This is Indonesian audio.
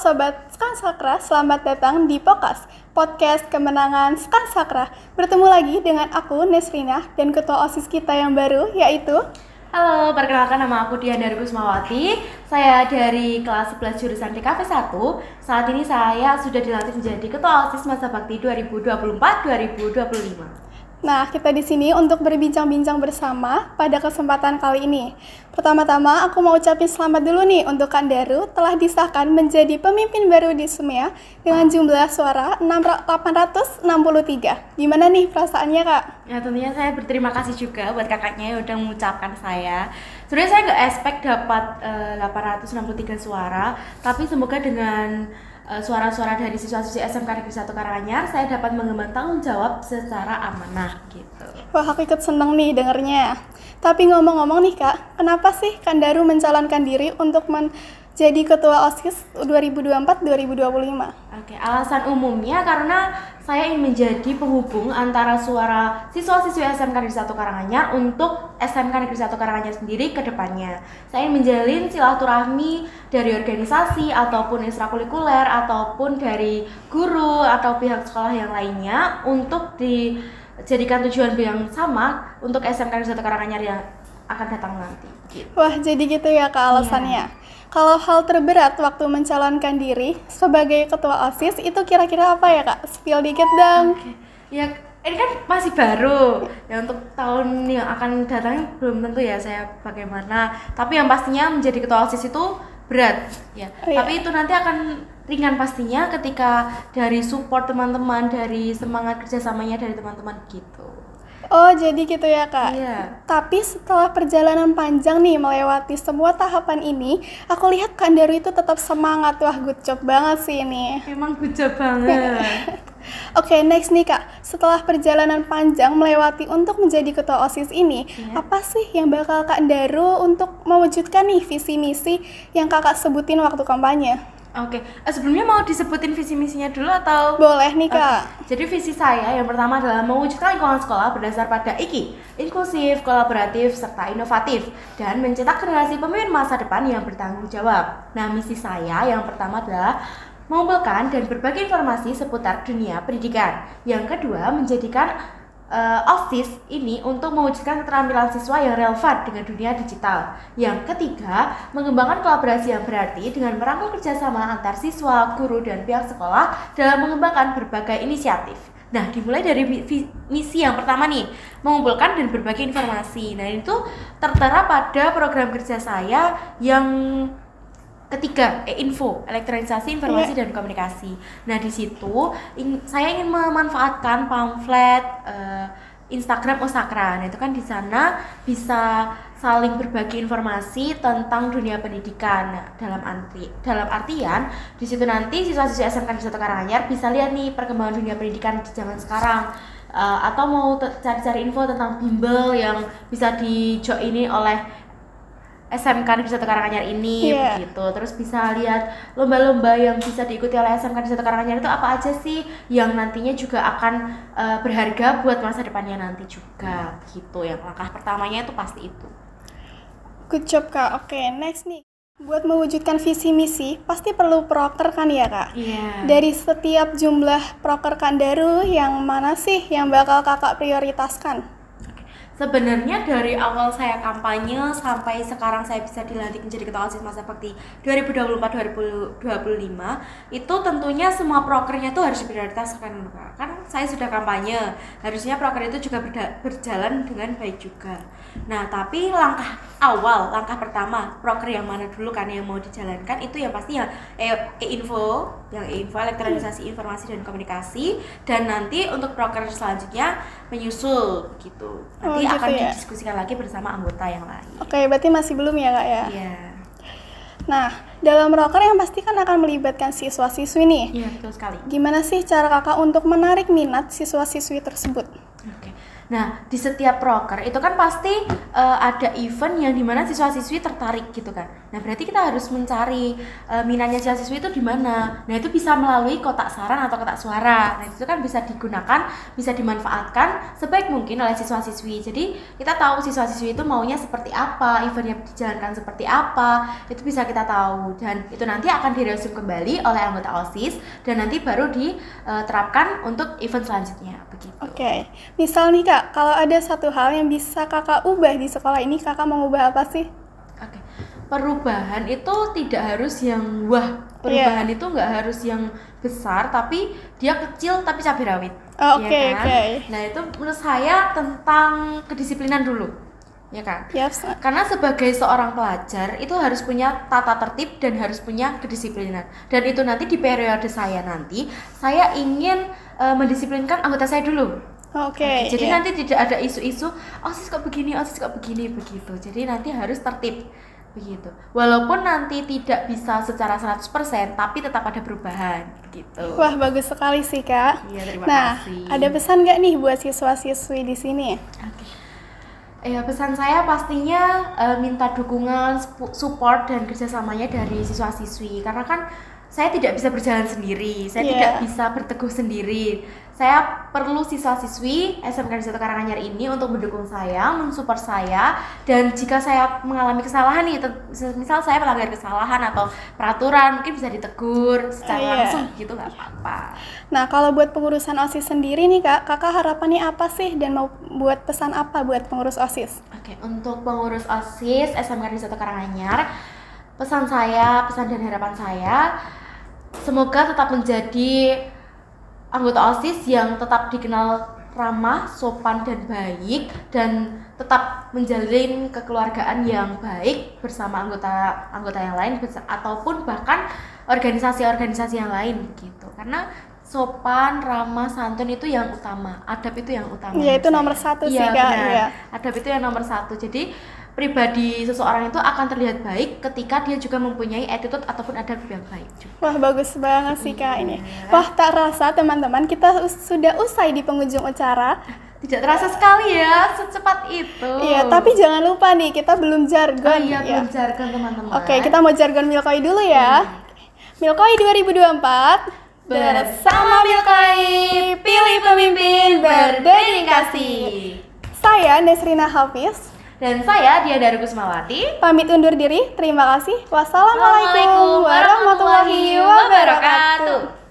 Sobat Skang Sakra, selamat datang di podcast Kemenangan Skang Sakra. Bertemu lagi dengan aku, Nesrina, dan ketua OSIS kita yang baru, yaitu... Halo, perkenalkan nama aku Dian dari Kusmawati. Saya dari kelas 11 jurusan DKV 1. Saat ini saya sudah dilantik menjadi ketua OSIS Masa Bakti 2024-2025. Nah, kita di sini untuk berbincang-bincang bersama pada kesempatan kali ini. Pertama-tama, aku mau ucapin selamat dulu nih untuk Kak Daru telah disahkan menjadi pemimpin baru di SEMEA dengan jumlah suara 863. Gimana nih perasaannya, Kak? Ya, tentunya saya berterima kasih juga buat kakaknya yang udah mengucapkan saya. Sebenarnya saya nggak expect dapat 863 suara, tapi semoga dengan suara-suara dari siswa-siswi SMK Negeri 1 Karanganyar, saya dapat mengemban tanggung jawab secara amanah gitu. Wah, aku ikut seneng nih dengernya. Tapi ngomong-ngomong nih Kak, kenapa sih Kak Daru mencalonkan diri untuk menjadi ketua OSIS 2024-2025? Oke, alasan umumnya karena saya ingin menjadi penghubung antara suara siswa-siswi SMK Negeri 1 Karanganyar untuk SMK Negeri 1 Karanganyar sendiri ke depannya. Saya ingin menjalin silaturahmi dari organisasi ataupun ekstrakurikuler ataupun dari guru atau pihak sekolah yang lainnya untuk dijadikan tujuan yang sama untuk SMK Negeri 1 Karanganyar yang akan datang nanti. Gitu. Wah, jadi gitu ya Kak alasannya. Yeah. Kalau hal terberat waktu mencalonkan diri sebagai ketua OSIS itu kira-kira apa ya Kak? Spill dikit dong. Okay. Ya, ini kan masih baru. Ya untuk tahun yang akan datang belum tentu ya saya bagaimana. Tapi yang pastinya menjadi ketua OSIS itu berat ya. Oh, iya. Tapi itu nanti akan ringan pastinya ketika dari support teman-teman, dari semangat kerjasamanya dari teman-teman gitu. Oh, jadi gitu ya Kak? Iya. Tapi setelah perjalanan panjang nih melewati semua tahapan ini, aku lihat Kak Daru itu tetap semangat. Wah, good job banget sih ini. Emang good job banget. Oke, next nih Kak. Setelah perjalanan panjang melewati untuk menjadi ketua OSIS ini, apa sih yang bakal Kak Daru untuk mewujudkan nih visi misi yang Kakak sebutin waktu kampanye? Oke, sebelumnya mau disebutin visi misinya dulu atau? Boleh nih Kak. Jadi visi saya yang pertama adalah mewujudkan lingkungan sekolah berdasar pada IKI, inklusif, kolaboratif, serta inovatif, dan mencetak generasi pemimpin masa depan yang bertanggung jawab. Nah, misi saya yang pertama adalah mengumpulkan dan berbagi informasi seputar dunia pendidikan. Yang kedua, menjadikan OSIS ini untuk mewujudkan keterampilan siswa yang relevan dengan dunia digital. Yang ketiga, mengembangkan kolaborasi yang berarti dengan merangkul kerjasama antar siswa, guru, dan pihak sekolah dalam mengembangkan berbagai inisiatif. Nah, dimulai dari misi yang pertama nih, mengumpulkan dan berbagi informasi. Nah, itu tertera pada program kerja saya yang ketiga, info, elektronisasi informasi dan komunikasi. Nah, di situ saya ingin memanfaatkan pamflet Instagram Osakra. Nah, itu kan di sana bisa saling berbagi informasi tentang dunia pendidikan. Nah, dalam artian di situ nanti siswa-siswi SMK Negeri 1 Karanganyar bisa lihat nih perkembangan dunia pendidikan di zaman sekarang. Atau mau cari-cari info tentang bimbel yang bisa di-join oleh SMK Negeri 1 Karanganyar ini, begitu. Terus bisa lihat lomba-lomba yang bisa diikuti oleh SMK Negeri 1 Karanganyar itu apa aja sih yang nantinya juga akan berharga buat masa depannya nanti juga, gitu. Yang langkah pertamanya itu pasti itu. Good job Kak. Oke, next nih. Buat mewujudkan visi misi pasti perlu proker kan ya Kak? Iya. Dari setiap jumlah proker Kak Daru yang mana sih yang bakal Kakak prioritaskan? Sebenarnya dari awal saya kampanye sampai sekarang saya bisa dilantik menjadi ketua OSIS Masa Bakti 2024-2025 itu tentunya semua prokernya itu harus diprioritaskan kan saya sudah kampanye, harusnya proker itu juga berjalan dengan baik juga. Nah, tapi langkah pertama proker yang mana dulu kan yang mau dijalankan itu yang pasti yang info elektronisasi informasi dan komunikasi, dan nanti untuk proker selanjutnya menyusul gitu. Nanti akan didiskusikan lagi bersama anggota yang lain. Oke, berarti masih belum ya Kak ya? Iya. Nah, dalam proker yang pasti kan akan melibatkan siswa-siswi nih. Iya, betul sekali. Gimana sih cara Kakak untuk menarik minat siswa-siswi tersebut? Oke. Nah, di setiap proker itu kan pasti ada event yang dimana siswa-siswi tertarik gitu kan. Nah, berarti kita harus mencari minatnya siswa-siswi itu di mana. Nah, itu bisa melalui kotak saran atau kotak suara. Nah, itu kan bisa digunakan, bisa dimanfaatkan sebaik mungkin oleh siswa-siswi. Jadi, kita tahu siswa-siswi itu maunya seperti apa, eventnya dijalankan seperti apa, itu bisa kita tahu. Dan itu nanti akan diresume kembali oleh anggota OSIS dan nanti baru diterapkan untuk event selanjutnya begitu. Oke. Misal nih Kak, kalau ada satu hal yang bisa Kakak ubah di sekolah ini, Kakak mau ubah apa sih? Oke. Perubahan itu tidak harus yang wah. Perubahan itu nggak harus yang besar, tapi dia kecil tapi cabai rawit. Oke. Nah, itu menurut saya tentang kedisiplinan dulu. Ya kan? Yes. Karena sebagai seorang pelajar itu harus punya tata tertib dan harus punya kedisiplinan. Dan itu nanti di periode saya nanti, saya ingin mendisiplinkan anggota saya dulu. Oke. Jadi nanti tidak ada isu-isu OSIS kok begini begitu. Jadi nanti harus tertib begitu. Walaupun nanti tidak bisa secara 100%, tapi tetap ada perubahan begitu. Wah, bagus sekali sih Kak. Iya, terima kasih. Ada pesan nggak nih buat siswa-siswi di sini? Oke. Ya, pesan saya pastinya minta dukungan, support dan kerjasamanya dari siswa-siswi. Karena kan saya tidak bisa berjalan sendiri, saya tidak bisa berteguh sendiri. Saya perlu siswa-siswi SMK Negeri 1 Karanganyar ini untuk mendukung saya, mensupport saya, dan jika saya mengalami kesalahan nih, misal saya melanggar kesalahan atau peraturan, mungkin bisa ditegur secara langsung gitu, nggak apa-apa. Nah, kalau buat pengurusan OSIS sendiri nih Kak, Kakak harapannya apa sih dan mau buat pesan apa buat pengurus OSIS? Oke, untuk pengurus OSIS SMK Negeri 1 Karanganyar, pesan dan harapan saya, semoga tetap menjadi anggota OSIS yang tetap dikenal ramah, sopan dan baik, dan tetap menjalin kekeluargaan yang baik bersama anggota yang lain ataupun bahkan organisasi-organisasi yang lain gitu. Karena sopan, ramah, santun itu yang utama, adab itu yang utama. Iya, itu nomor satu sih Kak. Iya. Adab itu yang nomor satu. Jadi pribadi seseorang itu akan terlihat baik ketika dia juga mempunyai attitude ataupun adab yang baik juga. Wah, bagus banget sih Kak ini. Wah, tak rasa teman-teman kita sudah usai di penghujung acara. Tidak terasa sekali ya, secepat itu. Iya, tapi jangan lupa nih, kita belum jargon. Belum jargon teman-teman. Oke, kita mau jargon Milkoi dulu ya. Milkoi 2024. Bersama Milkoi, pilih pemimpin berdedikasi. Saya Nesrina Hafiz. Dan saya Diandra Kusmawati. Pamit undur diri. Terima kasih. Wassalamualaikum warahmatullahi wabarakatuh.